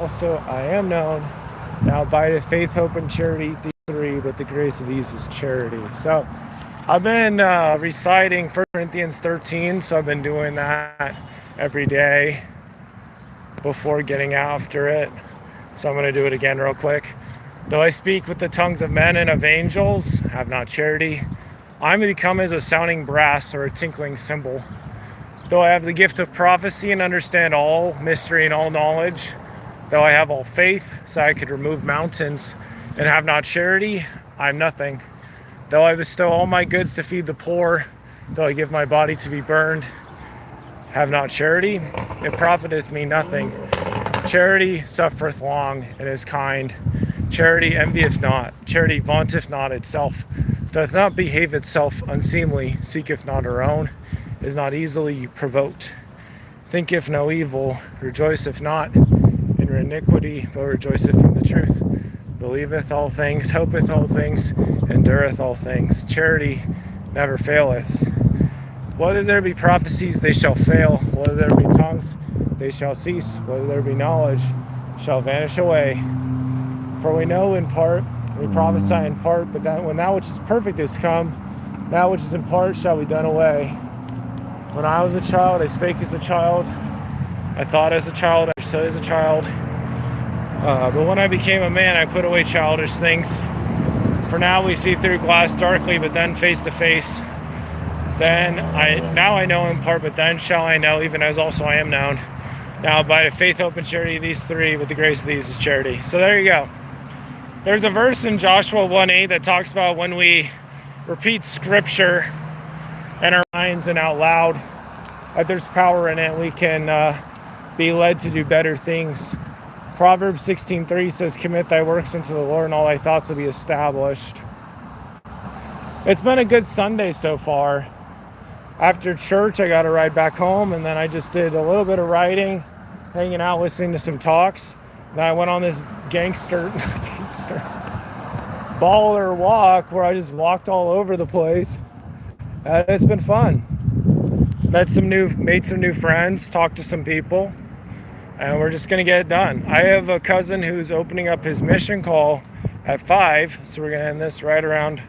Also, I am known now by the faith, hope, and charity, these three, but the grace of these is charity. So I've been reciting 1 Corinthians 13, so I've been doing that every day before getting after it. So I'm going to do it again real quick. Though I speak with the tongues of men and of angels, have not charity, I may become as a sounding brass or a tinkling cymbal. Though I have the gift of prophecy and understand all mystery and all knowledge, though I have all faith so I could remove mountains and have not charity, I'm nothing. Though I bestow all my goods to feed the poor, though I give my body to be burned, have not charity, it profiteth me nothing. Charity suffereth long and is kind. Charity envieth not. Charity vaunteth not itself, doth not behave itself unseemly, seeketh not her own, is not easily provoked, thinketh no evil, rejoiceth not in her iniquity, but rejoiceth in the truth, believeth all things, hopeth all things, endureth all things. Charity never faileth. Whether there be prophecies, they shall fail. Whether there be tongues, they shall cease. Whether there be knowledge, shall vanish away. For we know in part, we prophesy in part, but that when that which is perfect is come, that which is in part shall be done away. When I was a child, I spake as a child. I thought as a child, I understood as a child. But when I became a man, I put away childish things. For now we see through glass darkly, but then face to face. Now I know in part, but then shall I know, even as also I am known. Now by the faith, hope, and charity, these three, but the grace of these is charity. So there you go. There's a verse in Joshua 1:8 that talks about when we repeat scripture in our minds and out loud, that there's power in it. We can be led to do better things. Proverbs 16:3 says, commit thy works unto the Lord, and all thy thoughts will be established. It's been a good Sunday so far. After church, I got to ride back home, and then I just did a little bit of riding, hanging out, listening to some talks. Then I went on this gangster baller walk where I just walked all over the place. And it's been fun. Made some new friends, talked to some people, and we're just gonna get it done. I have a cousin who's opening up his mission call at 5, so we're gonna end this right around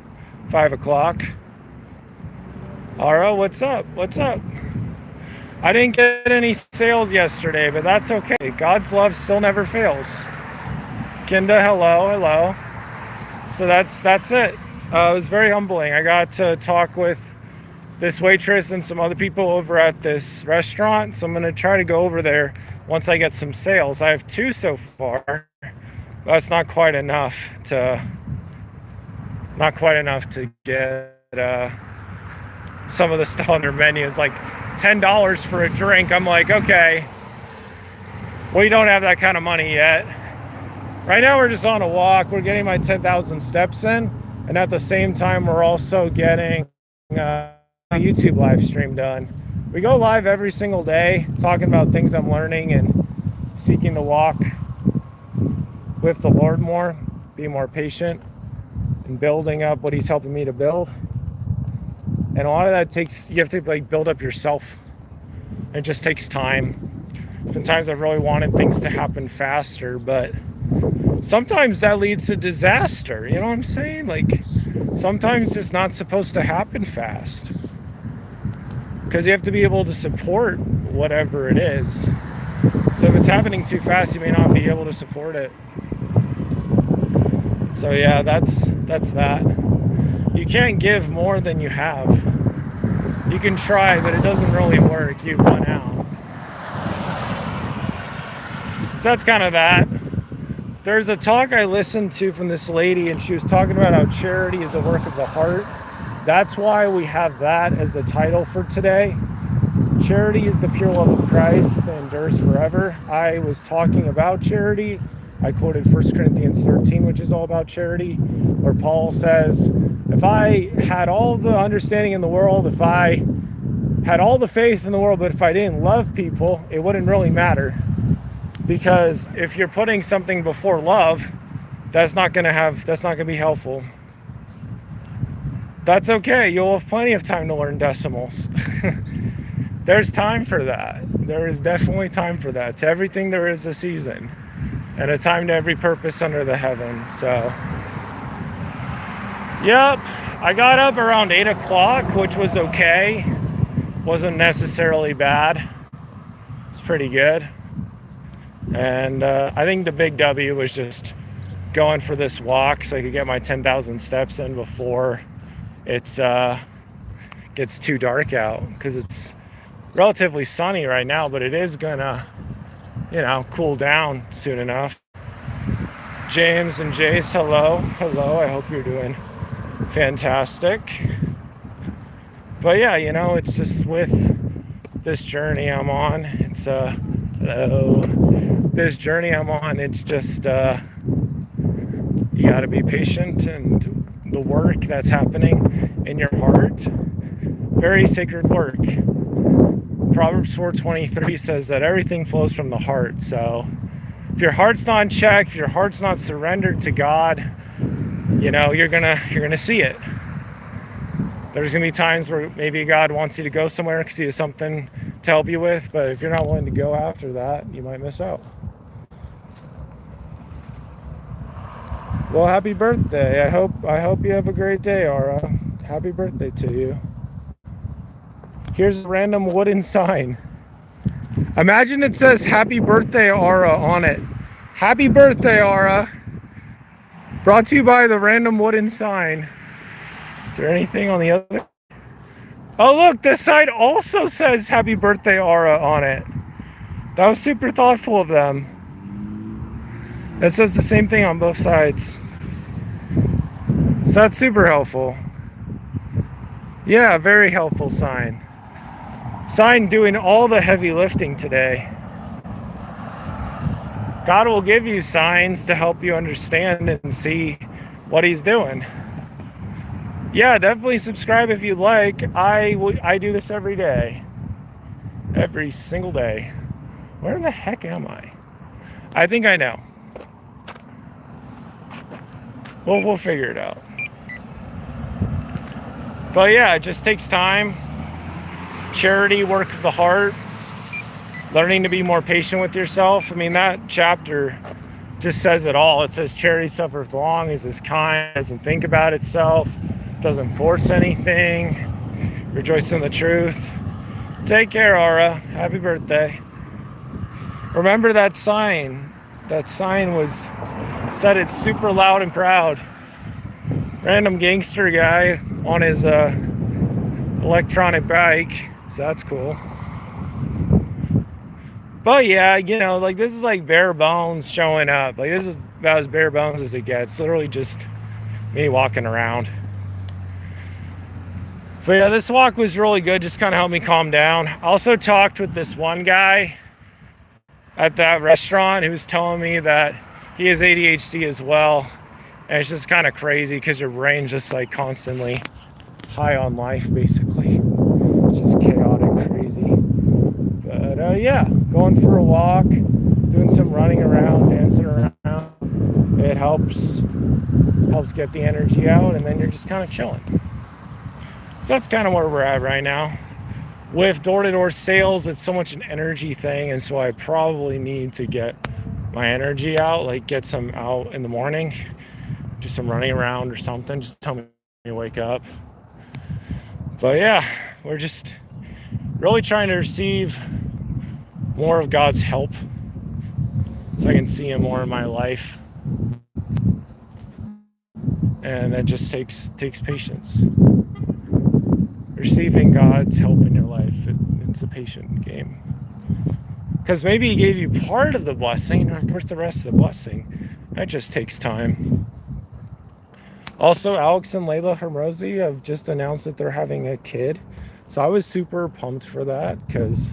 5 o'clock. Ara, what's up? What's up? I didn't get any sales yesterday, but that's okay. God's love still never fails. Kinda, hello. So that's it. It was very humbling. I got to talk with this waitress and some other people over at this restaurant, so I'm gonna try to go over there once I get some sales. I have 2 so far. That's not quite enough to get some of the stuff on their menu. Is like $10 for a drink. I'm like, okay, we don't have that kind of money yet. Right now we're just on a walk. We're getting my 10,000 steps in, and at the same time we're also getting a YouTube live stream done. We go live every single day talking about things I'm learning and seeking to walk with the Lord more, be more patient, and building up what he's helping me to build. And a lot of that you have to build up yourself. It just takes time. Sometimes I really wanted things to happen faster, but sometimes that leads to disaster. You know what I'm saying? Like, sometimes it's not supposed to happen fast, because you have to be able to support whatever it is. So if it's happening too fast, you may not be able to support it. So yeah, that's that. You can't give more than you have. You can try, but it doesn't really work. You run out. So that's kind of that. There's a talk I listened to from this lady, and she was talking about how charity is a work of the heart. That's why we have that as the title for today. Charity is the pure love of Christ and endures forever. I was talking about charity. I quoted 1 Corinthians 13, which is all about charity, where Paul says, if I had all the understanding in the world, if I had all the faith in the world, but if I didn't love people, it wouldn't really matter. Because if you're putting something before love, that's not going to be helpful. That's okay. You'll have plenty of time to learn decimals. There's time for that. There is definitely time for that. To everything there is a season. and a time to every purpose under the heaven. So, yep, I got up around 8 o'clock, which was okay. Wasn't necessarily bad. It's pretty good. And I think the big W was just going for this walk so I could get my 10,000 steps in before it's gets too dark out, because it's relatively sunny right now, but it is gonna, cool down soon enough. James and Jace, hello. I hope you're doing fantastic. But yeah, it's just with this journey I'm on. It's hello. This journey I'm on, it's just you gotta be patient, and the work that's happening in your heart, very sacred work. Proverbs 4:23 says that everything flows from the heart. So if your heart's not in check, if your heart's not surrendered to God, you're gonna see it. There's gonna be times where maybe God wants you to go somewhere because He has something to help you with, but if you're not willing to go after that, you might miss out. Well, happy birthday. I hope you have a great day, Aura. Happy birthday to you. Here's a random wooden sign. Imagine it says happy birthday, Aura on it. Happy birthday, Aura. Brought to you by the random wooden sign. Is there anything on the other? Oh, look, this side also says happy birthday, Aura on it. That was super thoughtful of them. It says the same thing on both sides. So that's super helpful. Yeah, very helpful sign. Sign doing all the heavy lifting today. God will give you signs to help you understand and see what He's doing. Yeah, definitely subscribe if you'd like. I do this every day. Every single day. Where the heck am I? I think I know. We'll figure it out. But yeah, it just takes time. Charity, work of the heart, learning to be more patient with yourself. I mean, that chapter just says it all. It says charity suffereth long, is kind, doesn't think about itself, doesn't force anything, rejoice in the truth. Take care, Aura. Happy birthday. Remember that sign. That sign said it super loud and proud. Random gangster guy on his electronic bike. So that's cool. But yeah, this is like bare bones showing up. Like, this is about as bare bones as it gets. Literally just me walking around. But yeah, this walk was really good. Just kind of helped me calm down. I also talked with this one guy at that restaurant who was telling me that he has ADHD as well. And it's just kind of crazy because your brain's just like constantly high on life, basically. It's just chaotic, crazy. But yeah, going for a walk, doing some running around, dancing around. It helps get the energy out, and then you're just kind of chilling. So that's kind of where we're at right now. With door-to-door sales, it's so much an energy thing, and so I probably need to get my energy out, like get some out in the morning, do some running around or something, just tell me to wake up. But yeah, we're just really trying to receive more of God's help so I can see Him more in my life. And that just takes patience. Receiving God's help in your life, it's a patient game. Because maybe He gave you part of the blessing, or where's the rest of the blessing? That just takes time. Also, Alex and Layla Hermosi have just announced that they're having a kid. So I was super pumped for that because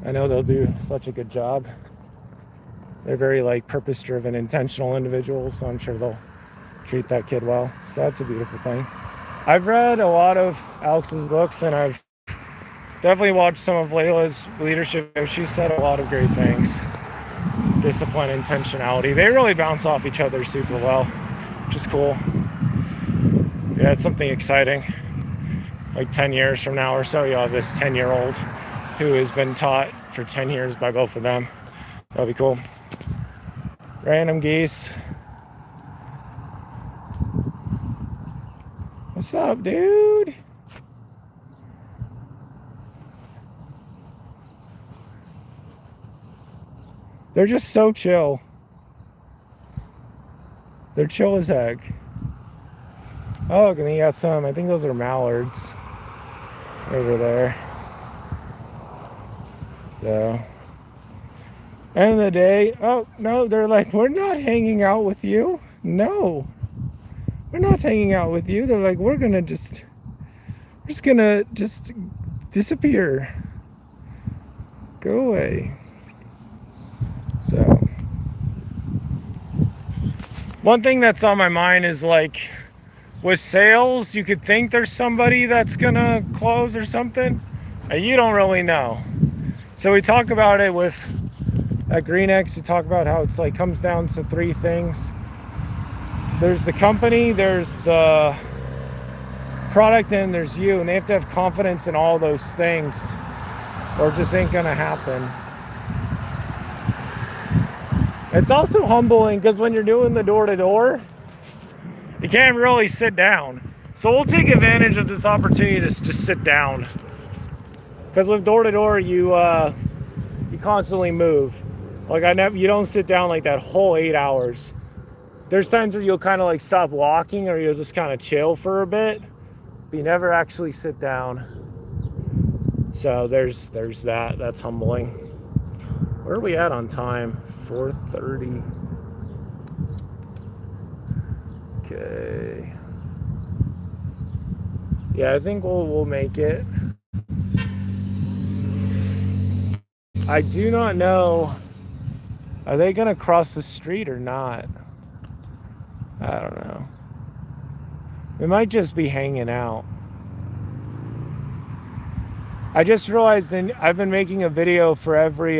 I know they'll do such a good job. They're very purpose-driven, intentional individuals, so I'm sure they'll treat that kid well. So that's a beautiful thing. I've read a lot of Alex's books, and I've definitely watched some of Layla's leadership. She said a lot of great things. Discipline, intentionality. They really bounce off each other super well, which is cool. Yeah, it's something exciting. Like 10 years from now or so, you'll have this 10-year-old who has been taught for 10 years by both of them. That'll be cool. Random geese. What's up, dude? They're just so chill. They're chill as heck. Oh, and he got some. I think those are mallards over there. So, end of the day, oh no, they're like, we're not hanging out with you. No, we're not hanging out with you. They're like, we're just gonna disappear. Go away. So, one thing that's on my mind is like, with sales, you could think there's somebody that's gonna close or something. You don't really know. So we talk about it with at GreenX. We talk about how it's like comes down to three things. There's the company, there's the product, and there's you, and they have to have confidence in all those things, or it just ain't gonna happen. It's also humbling because when you're doing the door-to-door, you can't really sit down. So we'll take advantage of this opportunity to just sit down. Because with door-to-door, you constantly move. Like you don't sit down like that whole 8 hours. There's times where you'll kind of like stop walking or you'll just kind of chill for a bit, but you never actually sit down. So there's that. That's humbling. Where are we at on time? 4:30. Okay. Yeah, I think we'll make it. I do not know. Are they gonna cross the street or not? I don't know. We might just be hanging out. I just realized I've been making a video for every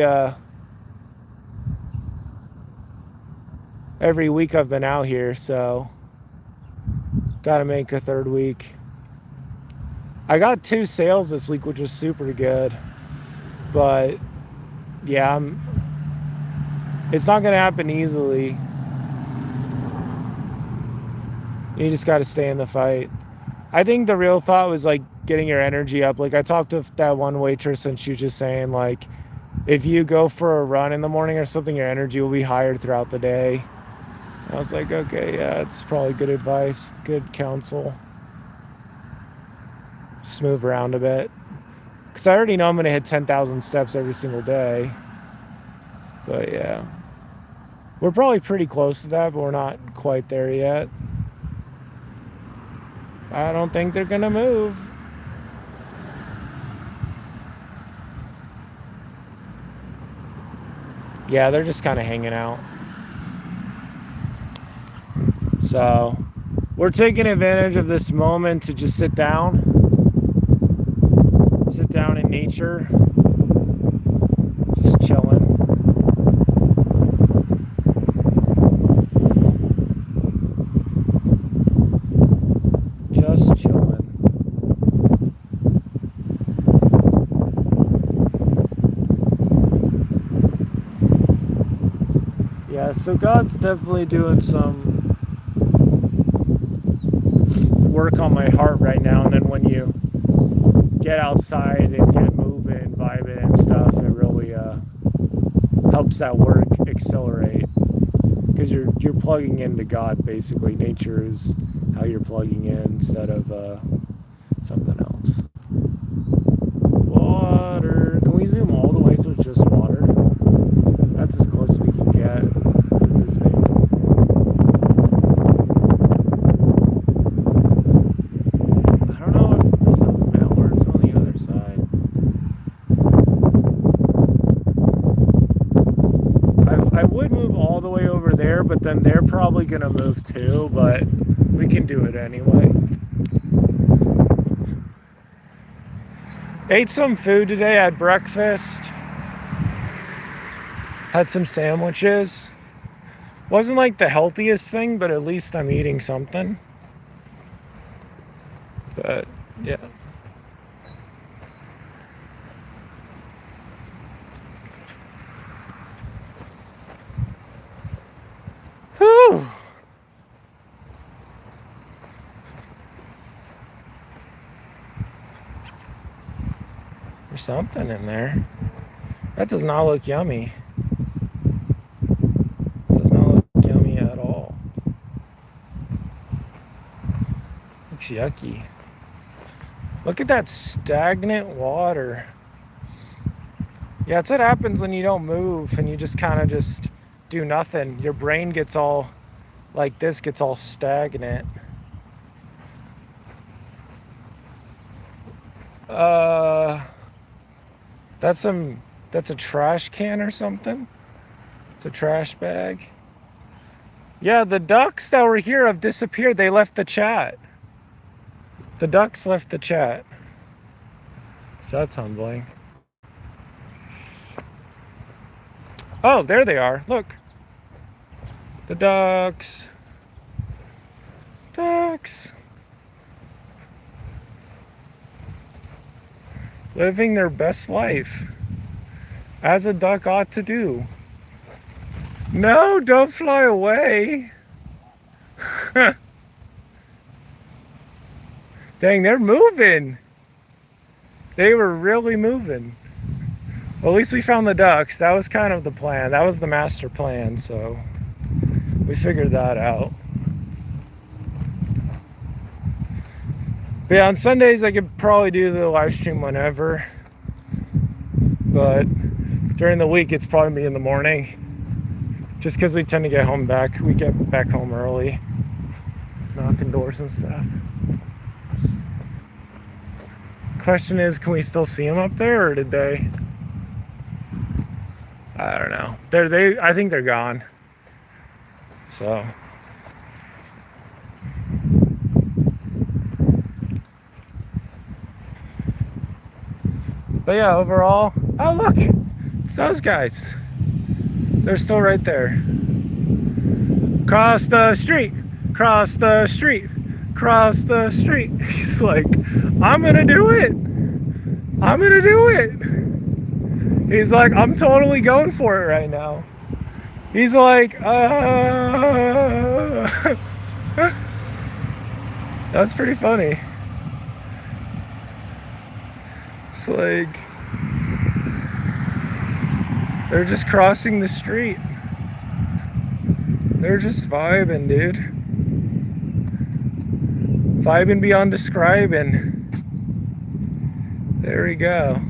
week I've been out here, so gotta make a third week. I got 2 sales this week, which was super good, but yeah, it's not gonna happen easily. You just gotta stay in the fight. I think the real thought was like getting your energy up. Like I talked to that one waitress and she was just saying like, if you go for a run in the morning or something, your energy will be higher throughout the day. I was like, okay, yeah, it's probably good advice, good counsel. Just move around a bit. Because I already know I'm going to hit 10,000 steps every single day. But yeah. We're probably pretty close to that, but we're not quite there yet. I don't think they're going to move. Yeah, they're just kind of hanging out. So, we're taking advantage of this moment to just sit down. Sit down in nature. Just chilling. Just chilling. Yeah, so God's definitely doing some work on my heart right now, and then when you get outside and get moving, vibing and stuff, it really helps that work accelerate, because you're plugging into God basically. Nature is how you're plugging in instead of something else. Water. Can we zoom all the way so it's just water? That's as close as we can get with this thing. I don't know if those mallards on the other side. I would move all the way over there, but then they're probably gonna move too, but we can do it anyway. Ate some food today, had breakfast. Had some sandwiches. Wasn't like the healthiest thing, but at least I'm eating something. But yeah. something in there. That does not look yummy. Does not look yummy at all. Looks yucky. Look at that stagnant water. Yeah, that's what happens when you don't move and you just kind of just do nothing. Your brain gets all like this, gets all stagnant. That's a trash can or something. It's a trash bag. Yeah, the ducks that were here have disappeared. They left the chat. The ducks left the chat. So that's humbling. Oh, there they are. Look. The ducks. Ducks. Living their best life. As a duck ought to do. No, don't fly away. Dang, they're moving. They were really moving. Well, at least we found the ducks. That was kind of the plan. That was the master plan, so we figured that out. But yeah, on Sundays I could probably do the live stream whenever. But during the week it's probably me in the morning. Just because we tend to we get back home early. Knocking doors and stuff. Question is, can we still see them up there, or did they? I don't know. I think they're gone. So. But yeah, overall, oh look, it's those guys. They're still right there. Cross the street, cross the street, cross the street. He's like, I'm gonna do it. I'm gonna do it. He's like, I'm totally going for it right now. He's like, That's pretty funny. It's like, they're just crossing the street. They're just vibing, dude. Vibing beyond describing. There we go.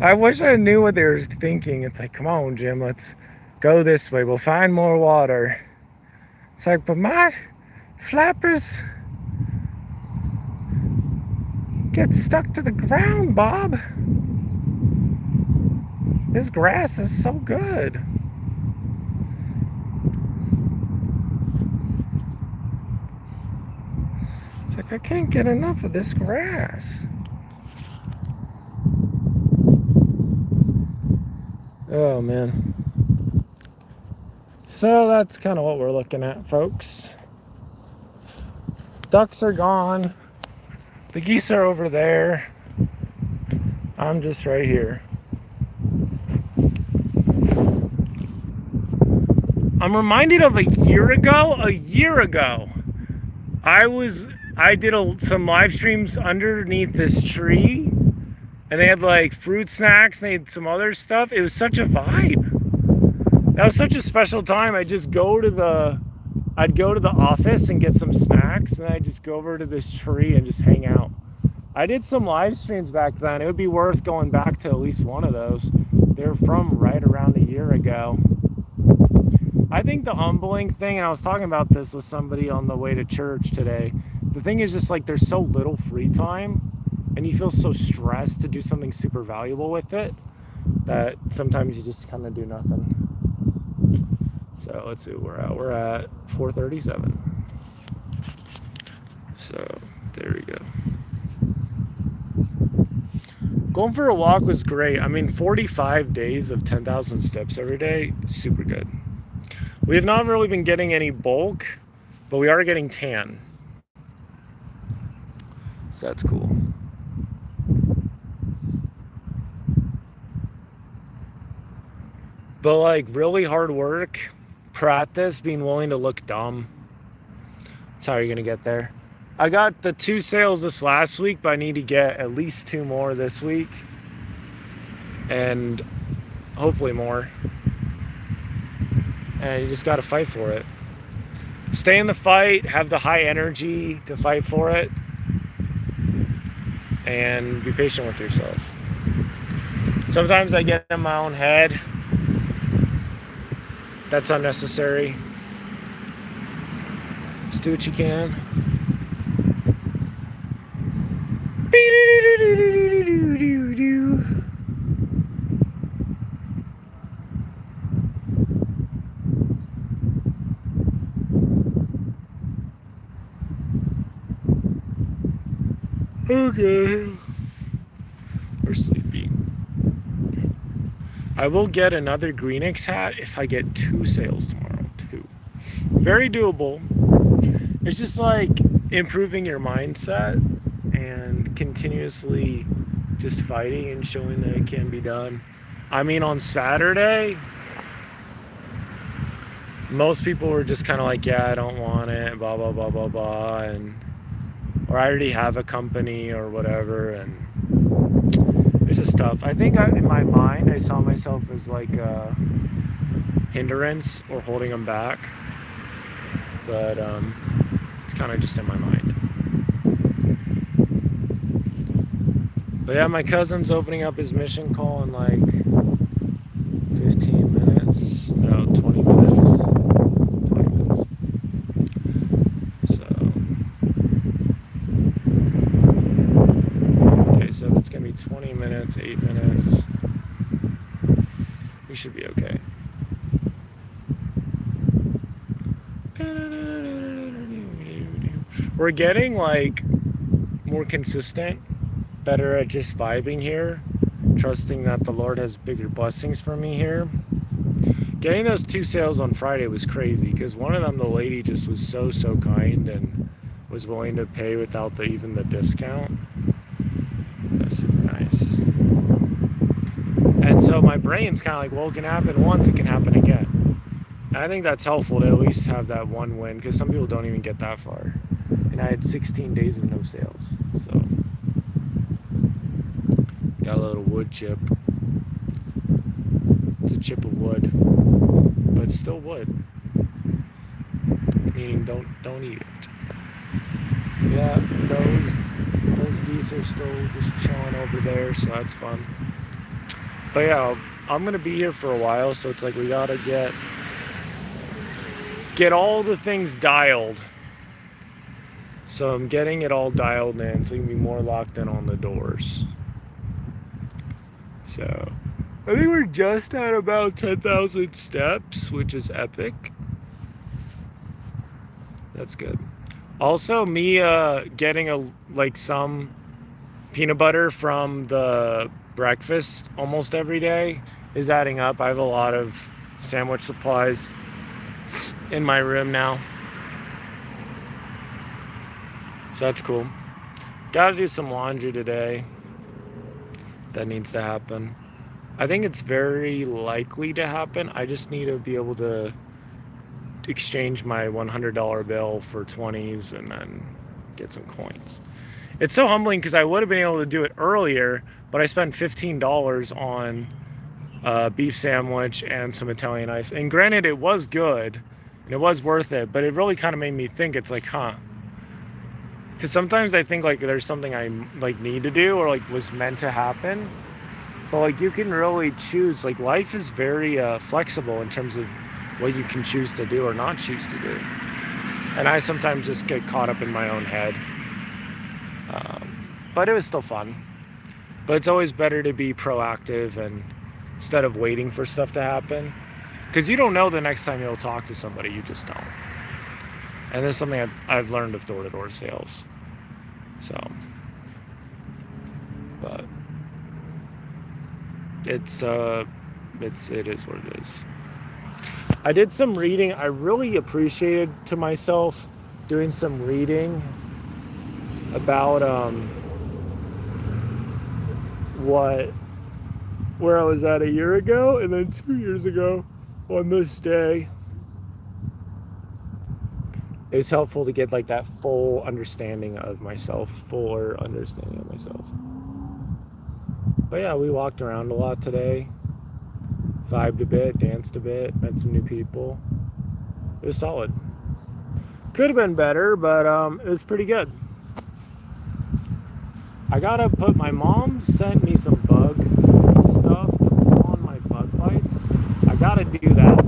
I wish I knew what they were thinking. It's like, come on, Jim, let's go this way. We'll find more water. It's like, but my flappers get stuck to the ground, Bob. This grass is so good. It's like, I can't get enough of this grass. Oh, man. So that's kind of what we're looking at, folks. Ducks are gone. The geese are over there. I'm just right here. I'm reminded of a year ago, I did some live streams underneath this tree, and they had like fruit snacks, and they had some other stuff. It was such a vibe. That was such a special time. I'd go to the office and get some snacks, and I'd just go over to this tree and just hang out. I did some live streams back then. It would be worth going back to at least one of those. They're from right around a year ago. I think the humbling thing, and I was talking about this with somebody on the way to church today, the thing is just like there's so little free time, and you feel so stressed to do something super valuable with it, that sometimes you just kind of do nothing. So let's see where we're at. We're at 4:37. So there we go. Going for a walk was great. I mean, 45 days of 10,000 steps every day, super good. We have not really been getting any bulk, but we are getting tan. So that's cool. But like really hard work, practice, being willing to look dumb. That's how you're gonna get there. I got the 2 sales this last week, but I need to get at least 2 more this week. And hopefully more. And you just got to fight for it. Stay in the fight, have the high energy to fight for it, and be patient with yourself. Sometimes I get in my own head. That's unnecessary. Just do what you can. Okay. We're sleepy. I will get another Greenix hat if I get 2 sales tomorrow. 2. Very doable. It's just like improving your mindset and continuously just fighting and showing that it can be done. I mean, on Saturday, most people were just kind of like, yeah, I don't want it, blah, blah, blah, blah, blah, or I already have a company or whatever, and it's just tough. I think in my mind, I saw myself as like a hindrance or holding them back, but it's kind of just in my mind. But yeah, my cousin's opening up his mission call in like 15 minutes, no, 20 minutes. So if it's gonna be 20 minutes, 8 minutes, we should be okay. We're getting like more consistent, better at just vibing here, trusting that the Lord has bigger blessings for me here. Getting those 2 sales on Friday was crazy because one of them, the lady just was so kind and was willing to pay without even the discount. That's super nice. And so my brain's kind of like, well, it can happen once, it can happen again. And I think that's helpful to at least have that one win, because some people don't even get that far. And I had 16 days of no sales. So got a little wood chip. It's a chip of wood, but it's still wood. Meaning don't eat it. Yeah, those geese are still just chilling over there, so that's fun. But yeah, I'm gonna be here for a while, so it's like we gotta get all the things dialed. So I'm getting it all dialed in, so you can be more locked in on the doors. So I think we're just at about 10,000 steps, which is epic. That's good. Also, me getting some peanut butter from the breakfast almost every day is adding up. I have a lot of sandwich supplies in my room now, so that's cool. Got to do some laundry today. That needs to happen. I think it's very likely to happen. I just need to be able to exchange my $100 bill for 20s and then get some coins. It's so humbling because I would have been able to do it earlier, but I spent $15 on a beef sandwich and some Italian ice. And granted, it was good and it was worth it, but it really kind of made me think. It's like, because sometimes I think like there's something I like need to do or like was meant to happen, but like you can really choose. Like life is very flexible in terms of what you can choose to do or not choose to do. And I sometimes just get caught up in my own head. But it was still fun. But it's always better to be proactive and instead of waiting for stuff to happen. Because you don't know the next time you'll talk to somebody, you just don't. And this is something I've learned of door-to-door sales. So, but it is what it is. I did some reading. I really appreciated to myself doing some reading about where I was at a year ago and then 2 years ago on this day. it was helpful to get like that full understanding of myself, fuller understanding of myself. But yeah, we walked around a lot today, vibed a bit, danced a bit, met some new people. It was solid. Could have been better, but it was pretty good. I gotta put, my mom sent me some bug stuff to pull on my bug bites. I gotta do that.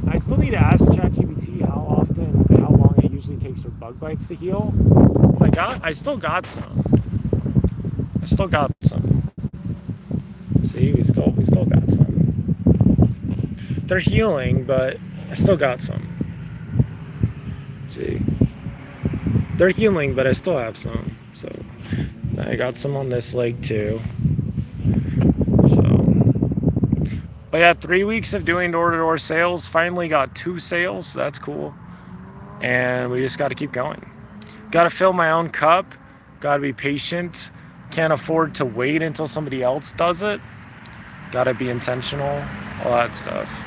I still need to ask ChatGPT how often, how long it usually takes for bug bites to heal. So I still got some. See, we still got some. They're healing, but I still got some. See, they're healing, but I still have some. So I got some on this leg too. But yeah, 3 weeks of doing door-to-door sales. Finally got 2 sales. So that's cool. And we just got to keep going. Got to fill my own cup. Got to be patient. Can't afford to wait until somebody else does it. Got to be intentional. All that stuff.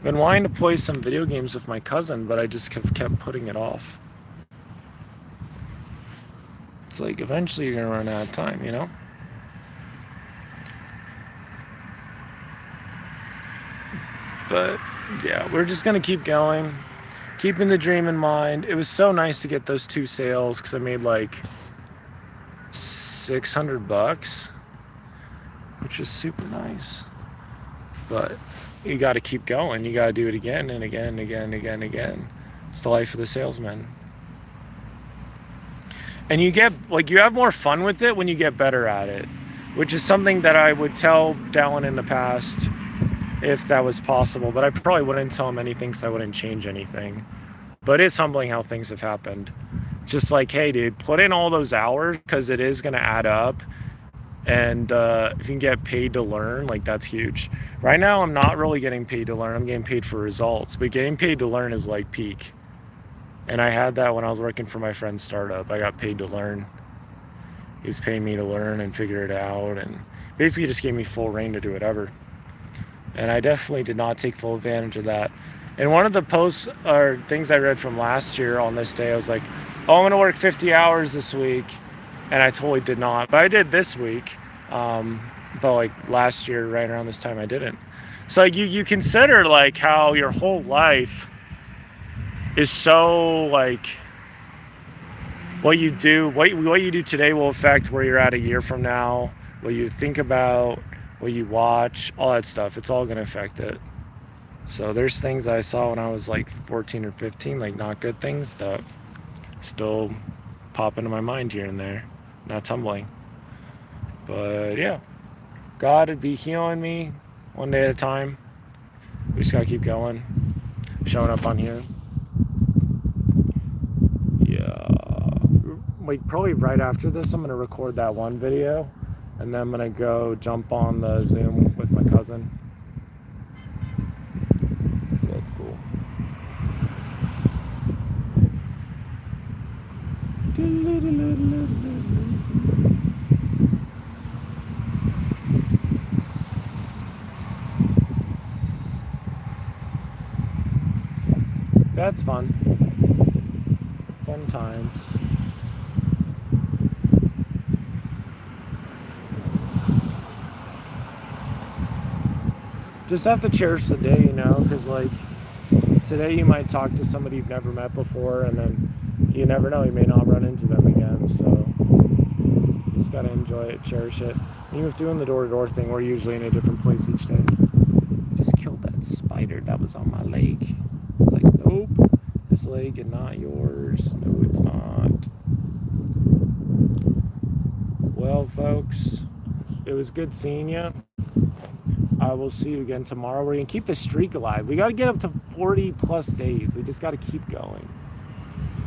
Been wanting to play some video games with my cousin, but I just kept putting it off. It's like eventually you're gonna run out of time, you know? But yeah, we're just gonna keep going, keeping the dream in mind. It was so nice to get those 2 sales because I made like $600, which is super nice. But you got to keep going. You got to do it again and again and again and again and again. It's the life of the salesman. And you have more fun with it when you get better at it, which is something that I would tell Dallin in the past if that was possible. But I probably wouldn't tell him anything because I wouldn't change anything. But it's humbling how things have happened. Just like, hey, dude, put in all those hours because it is going to add up. And if you can get paid to learn, like that's huge. Right now, I'm not really getting paid to learn. I'm getting paid for results. But getting paid to learn is like peak. And I had that when I was working for my friend's startup. I got paid to learn. He was paying me to learn and figure it out. And basically just gave me full reign to do whatever. And I definitely did not take full advantage of that. And one of the posts or things I read from last year on this day, I was like, oh, I'm going to work 50 hours this week. And I totally did not, but I did this week. But like last year, right around this time, I didn't. So like you consider like how your whole life is so like what you do today will affect where you're at a year from now, what you think about, what you watch, all that stuff. It's all going to affect it. So there's things that I saw when I was like 14 or 15, like not good things that still pop into my mind here and there. That's humbling. But yeah, God would be healing me one day at a time. We just gotta keep going, showing up on here. Yeah, like probably right after this, I'm gonna record that one video, and then I'm gonna go jump on the Zoom with my cousin. So that's cool. That's fun. Fun times. Just have to cherish the day, you know, because like today you might talk to somebody you've never met before, and then you never know, you may not run into them again. So just gotta enjoy it, cherish it. Even with doing the door-to-door thing, we're usually in a different place each day. Just killed that spider that was on my leg. It's like, nope, this leg and not yours. No, it's not. Well, folks, it was good seeing you. I will see you again tomorrow. We're going to keep the streak alive. We got to get up to 40 plus days. We just got to keep going.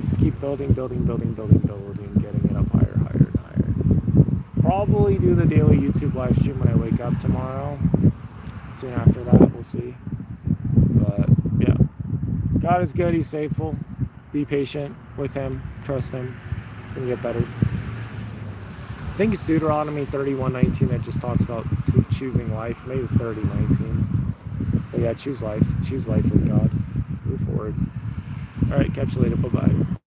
Just keep building, getting it up higher and higher. Probably do the daily YouTube live stream when I wake up tomorrow. Soon after that, we'll see. But yeah, God is good. He's faithful. Be patient with him. Trust him. It's going to get better. think it's Deuteronomy 31:19 that just talks about choosing life. Maybe it's 30:19. But yeah, choose life. Choose life with God. Move forward. All right, catch you later. Bye-bye.